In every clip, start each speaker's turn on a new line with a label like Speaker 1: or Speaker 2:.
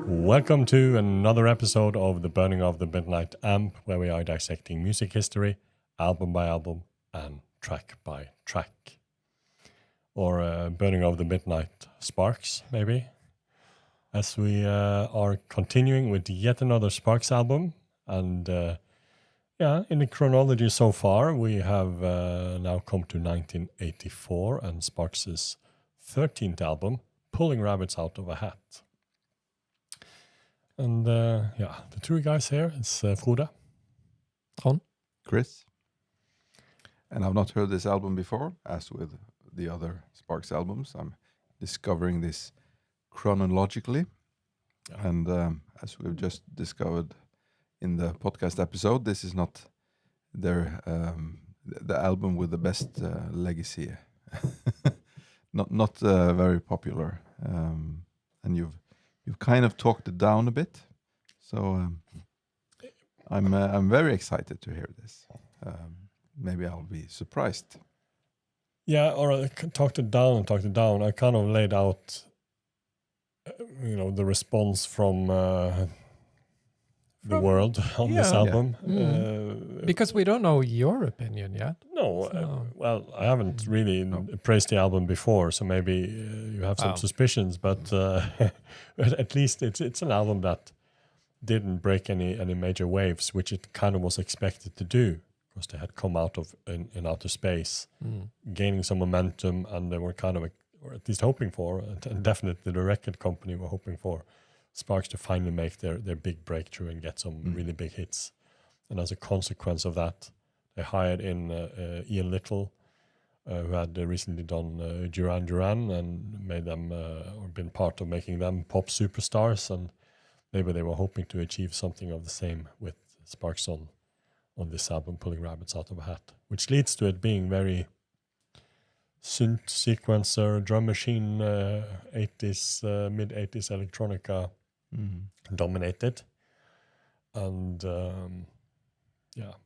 Speaker 1: Welcome to another episode of The Burning of the Midnight Amp, where we are dissecting music history, album by album, and track by track. Or Burning of the Midnight Sparks, maybe. As we are continuing with yet another Sparks album. And in the chronology so far, we have now come to 1984 and Sparks' 13th album, Pulling Rabbits Out of a Hat. And the three guys here is Frode,
Speaker 2: Trond,
Speaker 3: Chris. And I've not heard this album before, as with the other Sparks albums. I'm discovering this chronologically. Yeah. And as we've just discovered in the podcast episode, this is not their the album with the best legacy. not very popular. And you've kind of talked it down a bit, so I'm very excited to hear this. Maybe I'll be surprised.
Speaker 1: Yeah, or I talked it down. I kind of laid out, the response from the world on this album.
Speaker 2: Yeah. Because we don't know your opinion yet.
Speaker 1: No, I haven't really praised the album before, so maybe you have some suspicions, but at least it's an album that didn't break any major waves, which it kind of was expected to do, because they had come out of in outer space, gaining some momentum, and they were kind of, or at least hoping for, and definitely the record company were hoping for, Sparks to finally make their big breakthrough and get some really big hits. And as a consequence of that, they hired in Ian Little, who had recently done Duran Duran and made them, or been part of making them pop superstars. And maybe they were hoping to achieve something of the same with Sparks on this album, Pulling Rabbits Out of a Hat, which leads to it being very synth sequencer, drum machine, 80s, mid-80s electronica dominated. And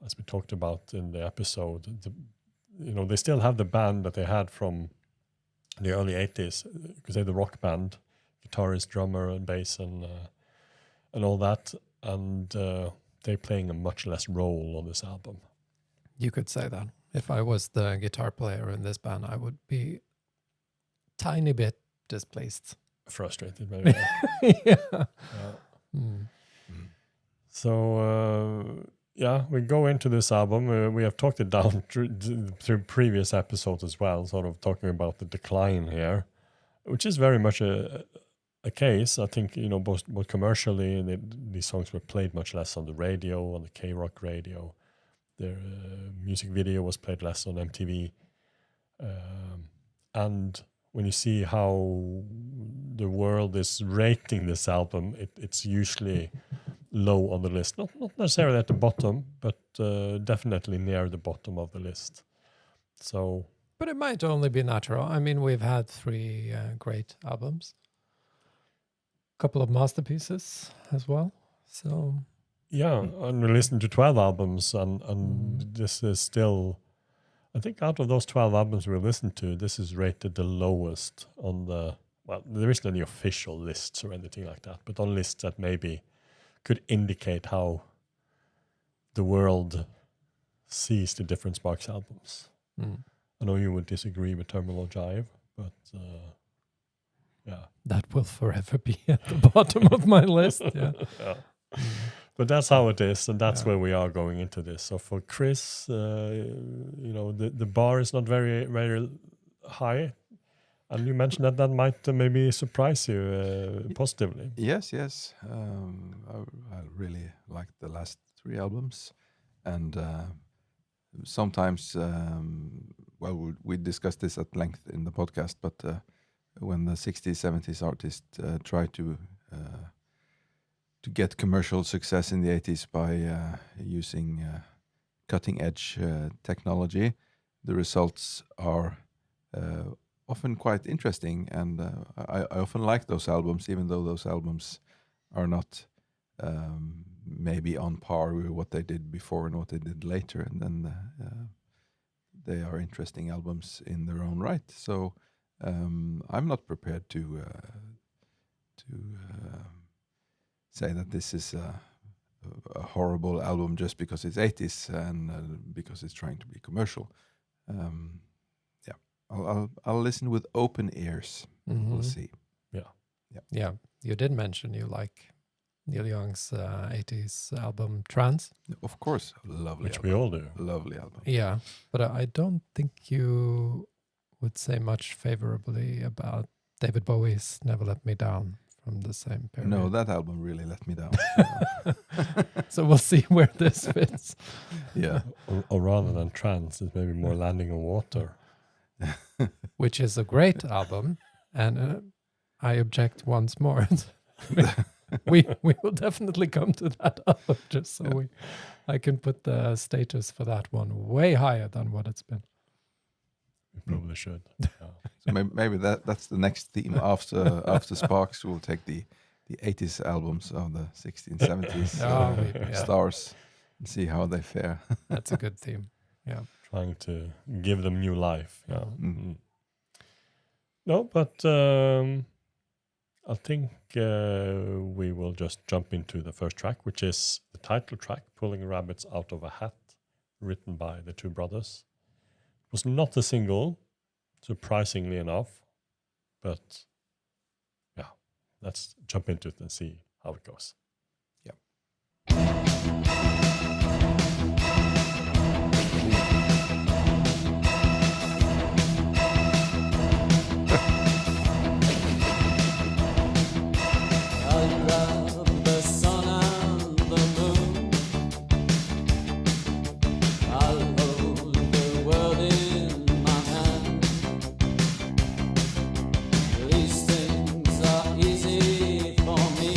Speaker 1: as we talked about in the episode, they still have the band that they had from the early 80s, because they're the rock band, guitarist, drummer, and bass, and all that. And they're playing a much less role on this album.
Speaker 2: You could say that. If I was the guitar player in this band, I would be tiny bit displaced.
Speaker 1: Frustrated, maybe.
Speaker 2: Yeah.
Speaker 1: So, we go into this album. We have talked it down through previous episodes as well, sort of talking about the decline here, which is very much a case. I think, both commercially, these songs were played much less on the radio, on the K-Rock radio. Their music video was played less on MTV. And when you see how the world is rating this album, it's usually low on the list. Not necessarily at the bottom, but definitely near the bottom of the list. So,
Speaker 2: but it might only be natural. I mean, we've had 3 great albums, a couple of masterpieces as well. So
Speaker 1: and we listened to 12 albums, and this is still, I think out of those 12 albums we listened to, this is rated the lowest on there isn't any official lists or anything like that, but on lists that maybe could indicate how the world sees the different Sparks albums. I know you would disagree with Terminal Jive, but
Speaker 2: that will forever be at the bottom of my list. Yeah.
Speaker 1: But that's how it is, and that's where we are going into this. So for Chris, the bar is not very, very high, and you mentioned that might maybe surprise you positively.
Speaker 3: Yes. I really like the last 3 albums, and sometimes, we discussed this at length in the podcast, but when the 60s, 70s artists try to get commercial success in the 80s by using cutting-edge technology, the results are often quite interesting, and I often like those albums, even though those albums are not maybe on par with what they did before and what they did later, and then they are interesting albums in their own right. So I'm not prepared to say that this is a horrible album just because it's 80s and because it's trying to be commercial. Yeah, I'll listen with open ears. We'll see.
Speaker 2: Yeah. You did mention you like Neil Young's 80s album Trance.
Speaker 3: Of course, lovely.
Speaker 1: Which
Speaker 3: album.
Speaker 1: we all do.
Speaker 3: Lovely album.
Speaker 2: Yeah, but I don't think you would say much favorably about David Bowie's Never Let Me Down from the same period.
Speaker 3: No, that album really let me down.
Speaker 2: So we'll see where this fits.
Speaker 3: Yeah.
Speaker 1: Or rather than Trance, it's maybe more Landing on Water.
Speaker 2: Which is a great album, and I object once more. we will definitely come to that album, just so I can put the status for that one way higher than what it's been.
Speaker 1: We probably should.
Speaker 3: So maybe that's the next theme after Sparks. We'll take the 80s albums of the 60s, 70s stars and see how they fare.
Speaker 2: That's a good theme. Yeah,
Speaker 1: trying to give them new life. Yeah.
Speaker 3: Mm-hmm.
Speaker 1: No, but I think we will just jump into the first track, which is the title track, Pulling Rabbits Out of a Hat, written by the two brothers. It was not a single, surprisingly enough, but yeah, let's jump into it and see how it goes.
Speaker 4: These things are easy for me.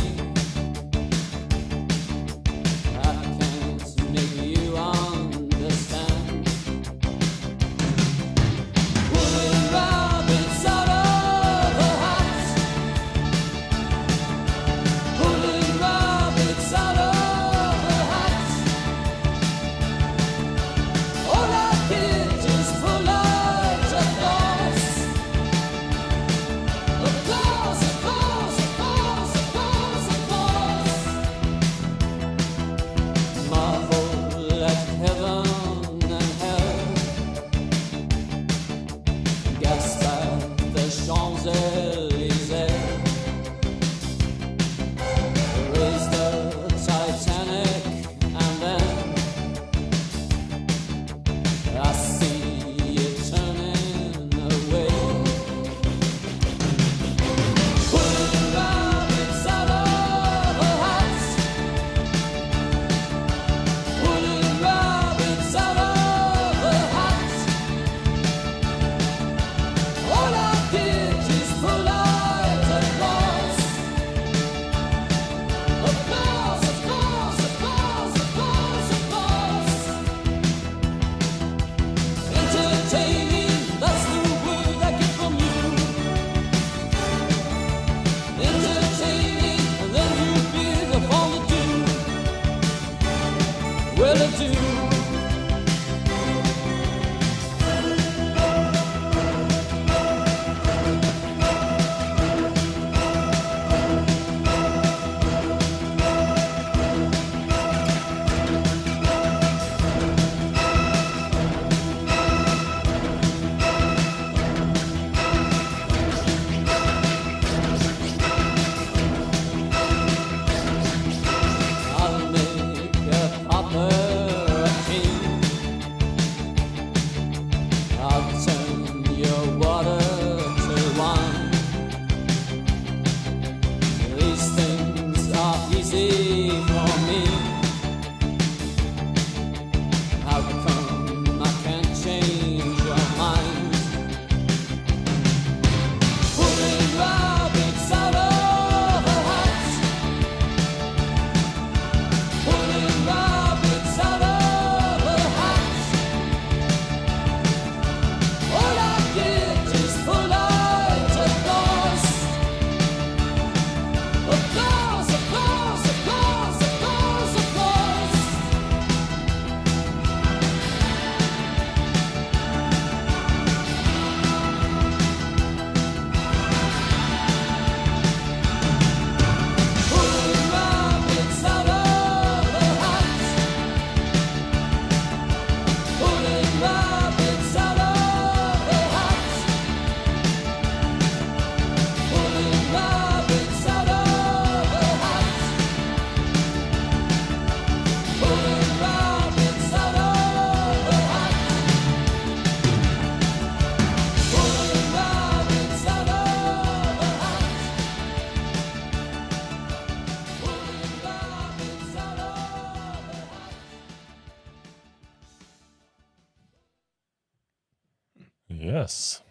Speaker 1: Yes.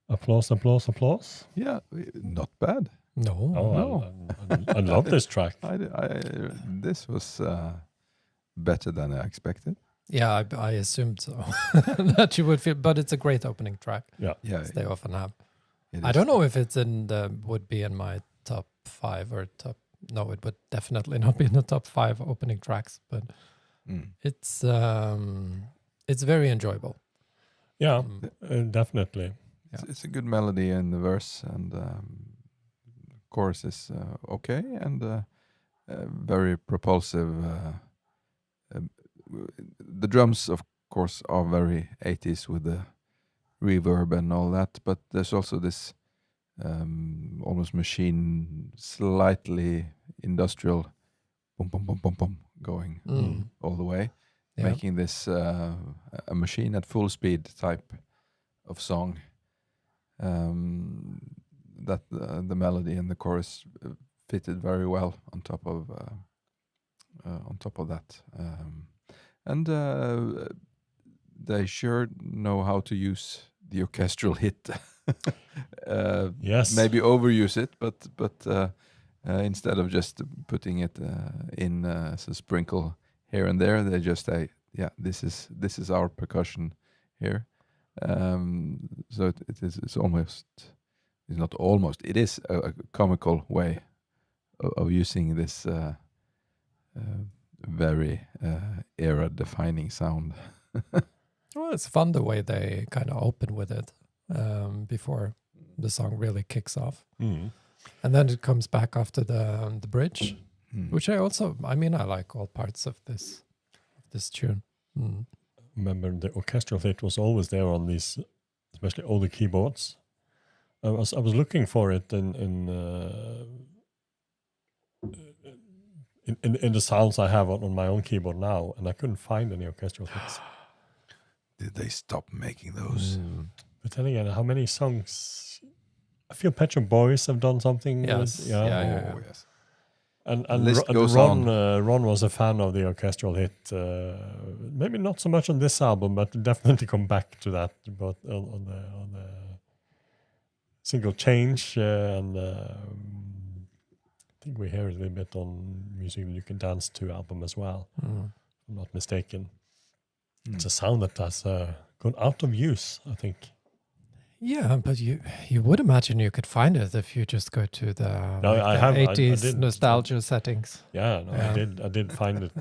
Speaker 1: Applause, applause, applause.
Speaker 3: Yeah, not bad.
Speaker 2: No.
Speaker 1: Oh,
Speaker 3: No.
Speaker 1: I love this track.
Speaker 3: This was better than I expected.
Speaker 2: Yeah, I assumed so. That you would feel, but it's a great opening track.
Speaker 1: Yeah.
Speaker 3: Yeah,
Speaker 2: As they often have.
Speaker 3: it
Speaker 2: I
Speaker 3: is.
Speaker 2: don't know if it's would be in my top 5 or top. No, it would definitely not be in the top 5 opening tracks, but
Speaker 3: Mm.
Speaker 2: it's very enjoyable.
Speaker 1: Yeah, definitely.
Speaker 3: It's a good melody in the verse, and chorus is okay, and very propulsive. The drums, of course, are very 80s with the reverb and all that, but there's also this almost machine, slightly industrial boom, boom, boom, boom, boom going all the way,
Speaker 2: Yeah.
Speaker 3: making this a machine at full speed type of song. That the melody and the chorus fitted very well on top of that, and they sure know how to use the orchestral hit.
Speaker 1: Yes.
Speaker 3: Maybe overuse it, but instead of just putting it in as a sprinkle here and there, they just say, "Yeah, this is our percussion here." So it's almost, it's not almost, it is a comical way of using this very era-defining sound.
Speaker 2: Well, it's fun the way they kind of open with it before the song really kicks off.
Speaker 1: Mm.
Speaker 2: And then it comes back after the bridge,
Speaker 3: Mm.
Speaker 2: which I like all parts of this tune. Mm.
Speaker 1: Remember, the orchestral hit was always there on these, especially older keyboards. I was looking for it in the sounds I have on my own keyboard now, and I couldn't find any orchestral hits.
Speaker 3: Did they stop making those?
Speaker 1: But then again, how many songs? I feel Pet Shop Boys have done something.
Speaker 2: Yes.
Speaker 1: With,
Speaker 2: Yeah.
Speaker 3: Oh, yes.
Speaker 1: And
Speaker 3: list goes
Speaker 1: Ron,
Speaker 3: on.
Speaker 1: Ron was a fan of the orchestral hit. Maybe not so much on this album, but definitely come back to that. But on the single Change, and I think we hear it a little bit on Music That You Can Dance To album as well.
Speaker 2: Mm.
Speaker 1: If I'm not mistaken.
Speaker 3: Mm.
Speaker 1: It's a sound that has gone out of use, I think.
Speaker 2: Yeah, but you would imagine you could find it if you just go to the,
Speaker 1: No,
Speaker 2: like
Speaker 1: I
Speaker 2: the
Speaker 1: have- I
Speaker 2: 80s
Speaker 1: did.
Speaker 2: nostalgia settings.
Speaker 1: Yeah, no,
Speaker 2: Yeah.
Speaker 1: I did find it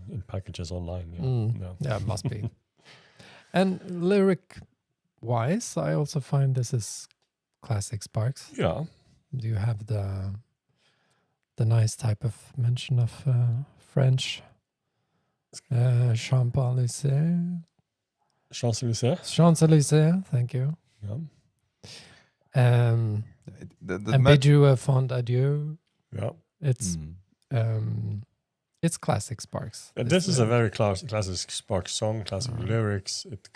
Speaker 1: in packages online. Yeah.
Speaker 2: Mm.
Speaker 1: Yeah.
Speaker 2: Yeah, it must be. And lyric wise, I also find this is classic Sparks.
Speaker 1: Yeah.
Speaker 2: Do you have the nice type of mention of French? Champs-Élysées.
Speaker 1: Champs-Élysées.
Speaker 2: Champs-Élysées, thank you.
Speaker 1: Yeah.
Speaker 2: And bid you a fond adieu.
Speaker 1: Yeah.
Speaker 2: It's
Speaker 3: Mm.
Speaker 2: it's classic Sparks.
Speaker 1: And this is a very classic Sparks song, classic lyrics. It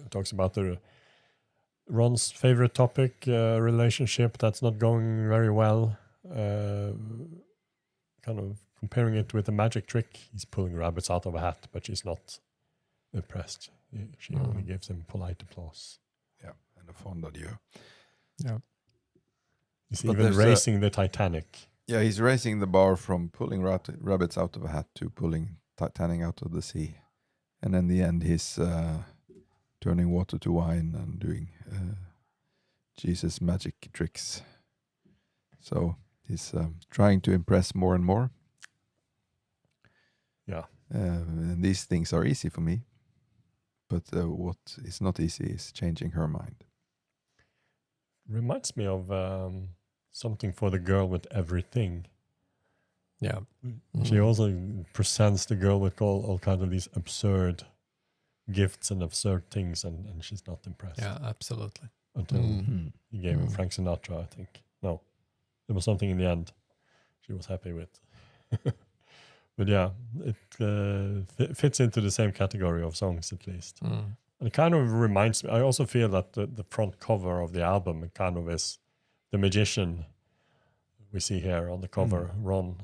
Speaker 1: talks about Ron's favorite topic, relationship that's not going very well. Kind of comparing it with a magic trick. He's pulling rabbits out of a hat, but she's not impressed. She only gives him polite applause.
Speaker 3: Yeah, and a fond adieu.
Speaker 2: Yeah.
Speaker 1: He's
Speaker 3: But
Speaker 1: even
Speaker 3: there's
Speaker 1: racing the Titanic.
Speaker 3: Yeah, he's raising the bar from pulling rabbits out of a hat to pulling Titanic out of the sea. And in the end, he's turning water to wine and doing Jesus magic tricks. So he's trying to impress more and more.
Speaker 1: Yeah.
Speaker 3: And these things are easy for me. But what is not easy is changing her mind.
Speaker 1: Reminds me of something for the girl with everything.
Speaker 2: Yeah.
Speaker 1: She also presents the girl with all kinds of these absurd gifts and absurd things, and she's not impressed.
Speaker 2: Yeah, absolutely.
Speaker 1: Until he gave him
Speaker 2: Mm.
Speaker 1: Frank Sinatra, I think. No, there was something in the end she was happy with. But yeah, it fits into the same category of songs at least.
Speaker 2: Mm.
Speaker 1: And it kind of reminds me, I also feel that the front cover of the album it kind of is the magician we see here on the cover, Ron.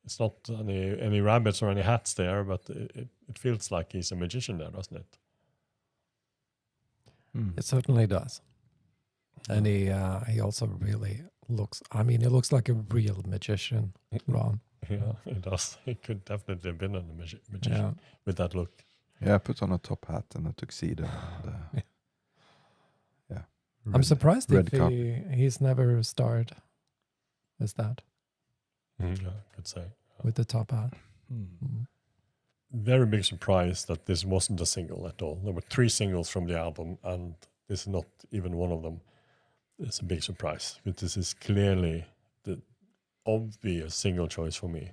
Speaker 1: It's not any rabbits or any hats there, but it feels like he's a magician there, doesn't it?
Speaker 2: It certainly does. And he also really looks, I mean, he looks like a real magician, Ron.
Speaker 1: Yeah, he does. He could definitely have been a magician with that look.
Speaker 3: Yeah, put on a top hat and a tuxedo. And,
Speaker 2: I'm surprised if
Speaker 3: carpet.
Speaker 2: he's never starred as that.
Speaker 1: Yeah, I could say.
Speaker 2: With the top hat.
Speaker 1: Very big surprise that this wasn't a single at all. There were 3 singles from the album, and this is not even one of them. It's a big surprise, but this is clearly the obvious single choice for me.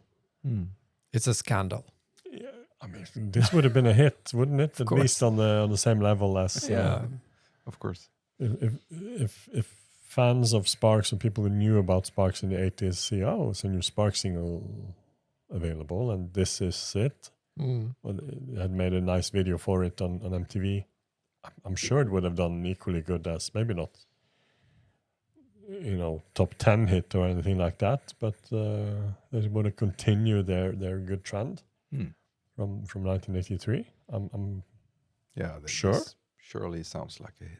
Speaker 2: It's a scandal.
Speaker 1: Yeah, I mean, this would have been a hit, wouldn't it? At least on the same level as.
Speaker 3: Of course.
Speaker 1: If fans of Sparks and people who knew about Sparks in the 80s see, it's a new Sparks single available, and this is it. Well, they had made a nice video for it on MTV. I'm sure it would have done equally good as, maybe not, top 10 hit or anything like that, but they would have continued their good trend from 1983. I'm sure.
Speaker 3: Surely sounds like a hit.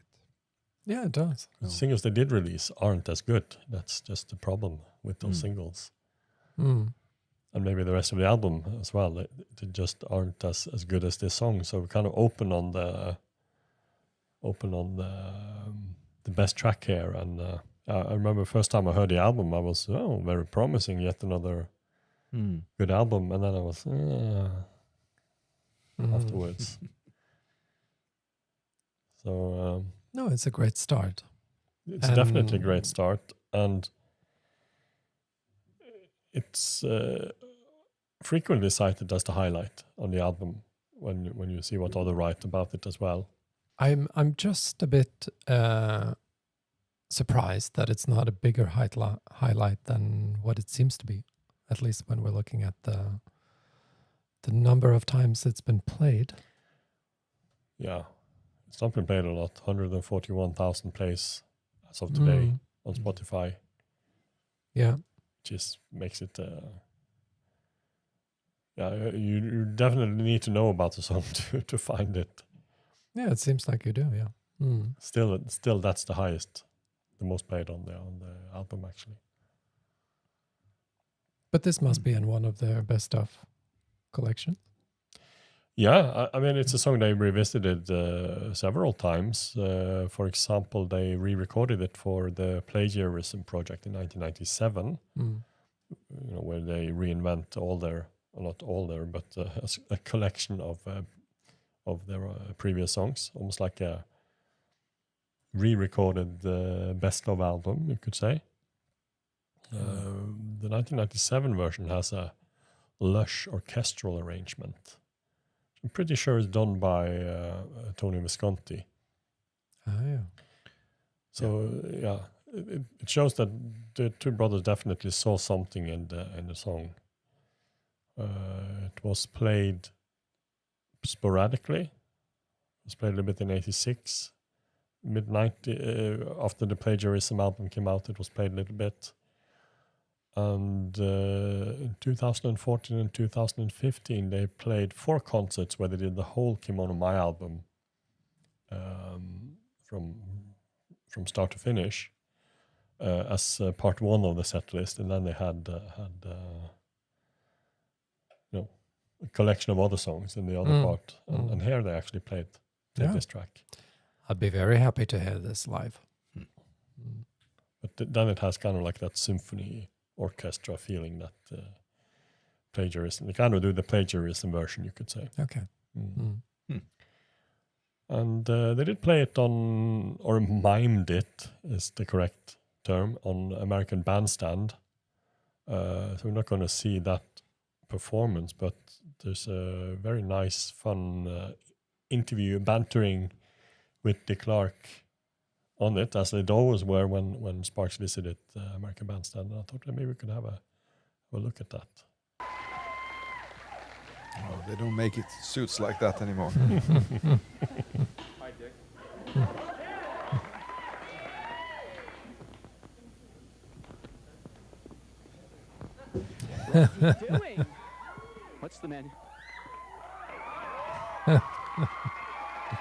Speaker 2: Yeah, it does.
Speaker 1: The singles they did release aren't as good. That's just the problem with those singles. And maybe the rest of the album as well. They just aren't as good as this song. So we're kind of open on the best track here. And I remember first time I heard the album, I was very promising. Yet another good album. And then I was afterwards. So
Speaker 2: no, it's a great start.
Speaker 1: It's definitely a great start, and it's frequently cited as the highlight on the album when you see what others write about it as well.
Speaker 2: I'm just a bit surprised that it's not a bigger highlight than what it seems to be, at least when we're looking at the number of times it's been played.
Speaker 1: Yeah, it's not been played a lot. 141,000 plays as of today on Spotify.
Speaker 2: Yeah.
Speaker 1: Just makes it you definitely need to know about the song to find it.
Speaker 2: Yeah, it seems like you do. Yeah.
Speaker 1: Still that's the highest, the most played on the album actually.
Speaker 2: But this must be in one of their best of collections.
Speaker 1: Yeah, I mean, it's a song they revisited several times. For example, they re-recorded it for the Plagiarism project in 1997, where they reinvent not all their, but a collection of their previous songs, almost like a re-recorded best of album, you could say. The 1997 version has a lush orchestral arrangement. I'm pretty sure it's done by Tony Visconti.
Speaker 2: Yeah.
Speaker 1: So it shows that the two brothers definitely saw something in the song. It was played sporadically. It was played a little bit in '86, mid-90. After the Plagiarism album came out, it was played a little bit. And in 2014 and 2015, they played 4 concerts where they did the whole Kimono Mai album from start to finish as part 1 of the set list, and then they had a collection of other songs in the other part, and here they actually played this track.
Speaker 2: I'd be very happy to hear this live.
Speaker 1: But then it has kind of like that symphony orchestra feeling that plagiarism. They kind of do the plagiarism version, you could say.
Speaker 2: Okay.
Speaker 1: And they did play it on, or mimed it is the correct term, on American Bandstand. So we're not going to see that performance, but there's a very nice, fun interview, bantering with Dick Clark on it, as they always were when Sparks visited American Bandstand. And I thought maybe we could have a look at that.
Speaker 3: Oh, they don't make it suits like that anymore.
Speaker 4: Hi, Dick. What are you doing? What's the matter?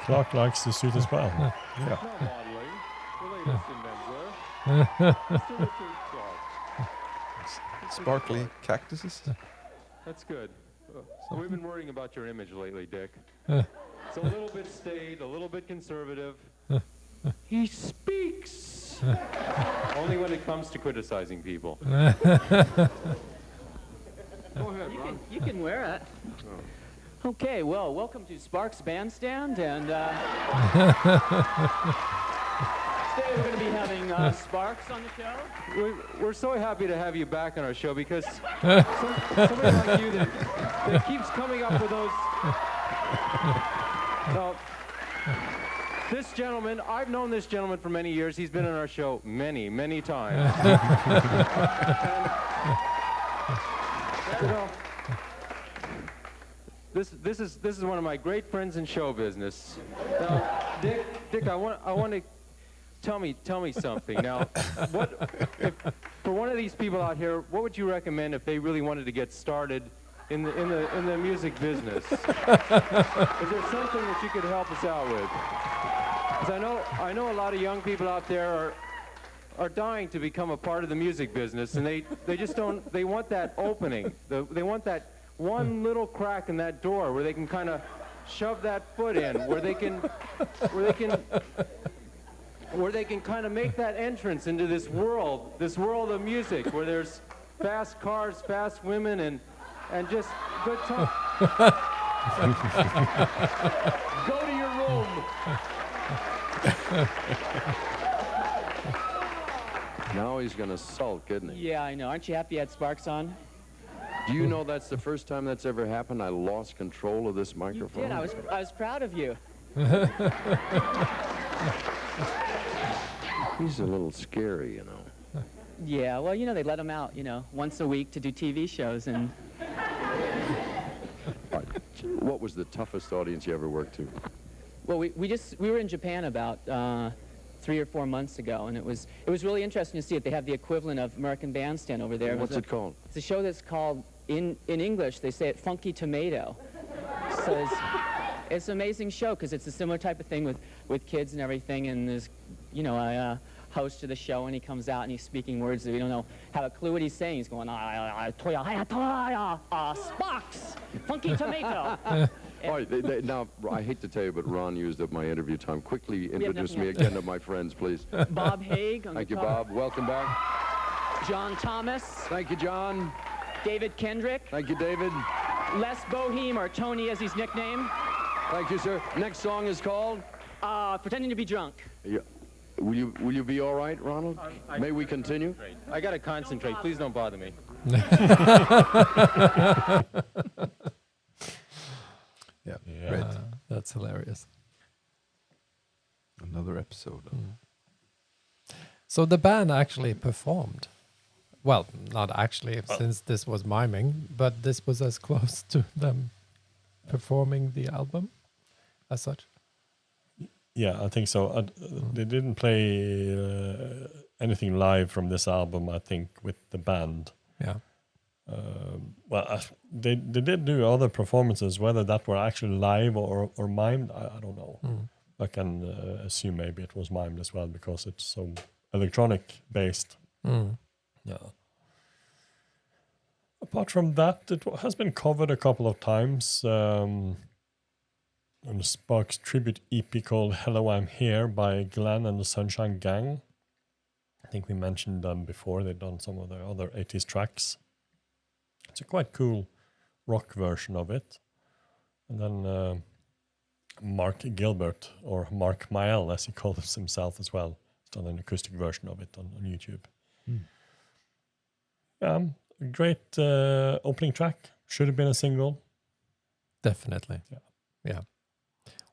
Speaker 1: Clark likes the suit as well.
Speaker 3: Yeah.
Speaker 4: Now modeling, the latest in menswear. Mr. Richard Clark.
Speaker 3: Sparkly cactuses.
Speaker 4: That's good. We've been worrying about your image lately, Dick. It's a little bit staid, a little bit conservative. He speaks. Only when it comes to criticizing people. Go ahead, Ron.
Speaker 5: You can wear it. Okay, well, welcome to Sparks Bandstand, and today we're going to be having Sparks on the show.
Speaker 4: We're so happy to have you back on our show because somebody like you that keeps coming up with those. Now, this gentleman, I've known this gentleman for many years. He's been on our show many, many times. You know, this is one of my great friends in show business. Now, Dick, I want to tell me something. Now, for one of these people out here, what would you recommend if they really wanted to get started in the music business? Is there something that you could help us out with? Because I know a lot of young people out there are dying to become a part of the music business, and they just don't. They want that opening. They want that one little crack in that door where they can kind of shove that foot in, where they can kind of make that entrance into this world of music where there's fast cars, fast women, and just good time. Go to your room.
Speaker 6: Now he's going to sulk, isn't he?
Speaker 5: Yeah, I know. Aren't you happy you had Sparks on?
Speaker 6: Do you know that's the first time that's ever happened? I lost control of this
Speaker 5: You
Speaker 6: microphone.
Speaker 5: did. I was proud of you.
Speaker 6: He's a little scary, you know.
Speaker 5: Yeah, well, you know, they let him out, once a week to do TV shows, and
Speaker 6: What was the toughest audience you ever worked to?
Speaker 5: well, we were in Japan about 3 or 4 months ago, and it was really interesting to see it. They have the equivalent of American Bandstand over there.
Speaker 6: What's it called?
Speaker 5: It's a show that's called, in English, they say it Funky Tomato. So it's an amazing show because it's a similar type of thing with kids and everything, and there's, a host of the show, and he comes out and he's speaking words that we don't have a clue what he's saying. He's going, Sparks, Funky Tomato.
Speaker 6: All right, now, I hate to tell you, but Ron used up my interview time. Quickly introduce
Speaker 5: nothing
Speaker 6: me
Speaker 5: else.
Speaker 6: again to my friends, please.
Speaker 5: Bob Haig on
Speaker 6: Thank you,
Speaker 5: guitar.
Speaker 6: Bob. Welcome back.
Speaker 5: John Thomas,
Speaker 6: Thank you, John.
Speaker 5: David Kendrick,
Speaker 6: Thank you, David.
Speaker 5: Les Boheme, or Tony as he's nicknamed,
Speaker 6: Thank you, sir. Next song is called?
Speaker 5: Pretending to be drunk.
Speaker 6: Yeah. Will you be all right, Ronald? May we continue?
Speaker 4: I gotta concentrate. Please don't bother me.
Speaker 3: Yeah.
Speaker 1: Yeah.
Speaker 3: Great.
Speaker 2: That's hilarious.
Speaker 3: Another episode. Of
Speaker 2: So the band actually performed. Well, not actually, since this was miming, but this was as close to them performing the album as such.
Speaker 1: Yeah, I think so. They didn't play anything live from this album, I think, with the band.
Speaker 2: Yeah.
Speaker 1: They did do other performances, whether that were actually live or mimed, I don't know. I can assume maybe it was mimed as well because it's so electronic based. Yeah. Apart from that, it has been covered a couple of times. On the Sparks tribute EP called Hello, I'm Here by Glenn and the Sunshine Gang. I think we mentioned them before. They've done some of their other 80s tracks. It's a quite cool rock version of it. And then Mark Gilbert, or Mark Mael, as he calls himself as well, has done an acoustic version of it on YouTube. Great opening track. Should have been a single.
Speaker 2: Definitely.
Speaker 1: Yeah.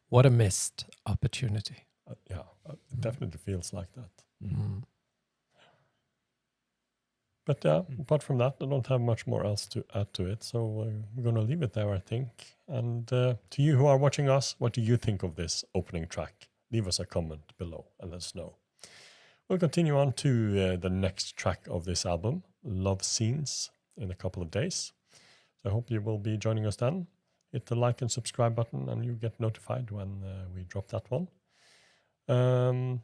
Speaker 2: What a missed opportunity.
Speaker 1: It definitely feels like that.
Speaker 2: Mm.
Speaker 1: But apart from that, I don't have much more else to add to it. So we're going to leave it there, I think. And to you who are watching us, what do you think of this opening track? Leave us a comment below and let us know. We'll continue on to the next track of this album, Love Scenes, in a couple of days. So I hope you will be joining us then. hit the like and subscribe button, and you get notified when we drop that one.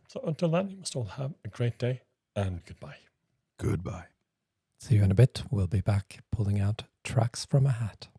Speaker 1: So until then, you must all have a great day, and goodbye.
Speaker 3: Goodbye.
Speaker 2: See you in a bit. We'll be back pulling out tracks from a hat.